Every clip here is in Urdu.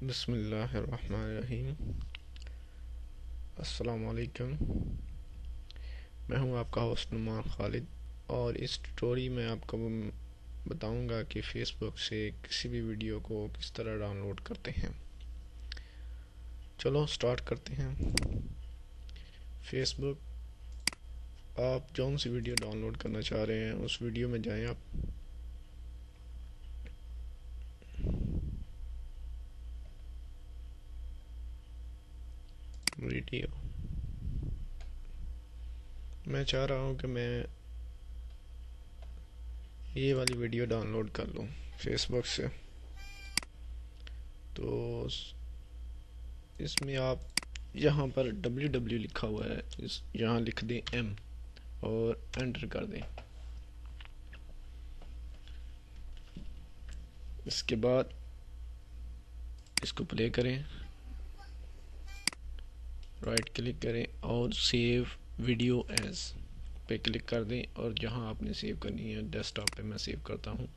بسم اللہ الرحمن الرحیم۔ السلام علیکم، میں ہوں آپ کا ہوسٹ نعمان خالد، اور اس ٹیوٹوری میں آپ کو بتاؤں گا کہ فیس بک سے کسی بھی ویڈیو کو کس طرح ڈاؤن لوڈ کرتے ہیں۔ چلو سٹارٹ کرتے ہیں۔ فیس بک، آپ جون سی ویڈیو ڈاؤن لوڈ کرنا چاہ رہے ہیں اس ویڈیو میں جائیں آپ۔ ویڈیو میں چاہ رہا ہوں کہ میں یہ والی ویڈیو ڈاؤن لوڈ کر لوں فیس بک سے، تو اس میں آپ یہاں پر www لکھا ہوا ہے، یہاں لکھ دیں ایم اور انٹر کر دیں۔ اس کے بعد اس کو پلے کریں، رائٹ کلک کریں اور سیو ویڈیو ایز پہ کلک کر دیں، اور جہاں آپ نے سیو کرنی ہے ڈیسک ٹاپ پہ میں سیو کرتا ہوں،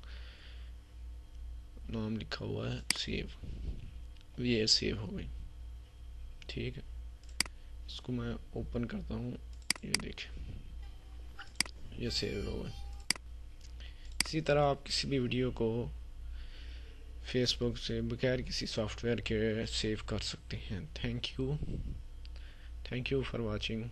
نام لکھا ہوا ہے سیو، یہ سیو ہو گئی۔ ٹھیک ہے، اس کو میں اوپن کرتا ہوں، یہ دیکھیں یہ سیو ہو گئی۔ اسی طرح آپ کسی بھی ویڈیو کو فیس بک سے بغیر کسی سافٹ ویئر کے سیو کر سکتے ہیں۔ Thank you for watching.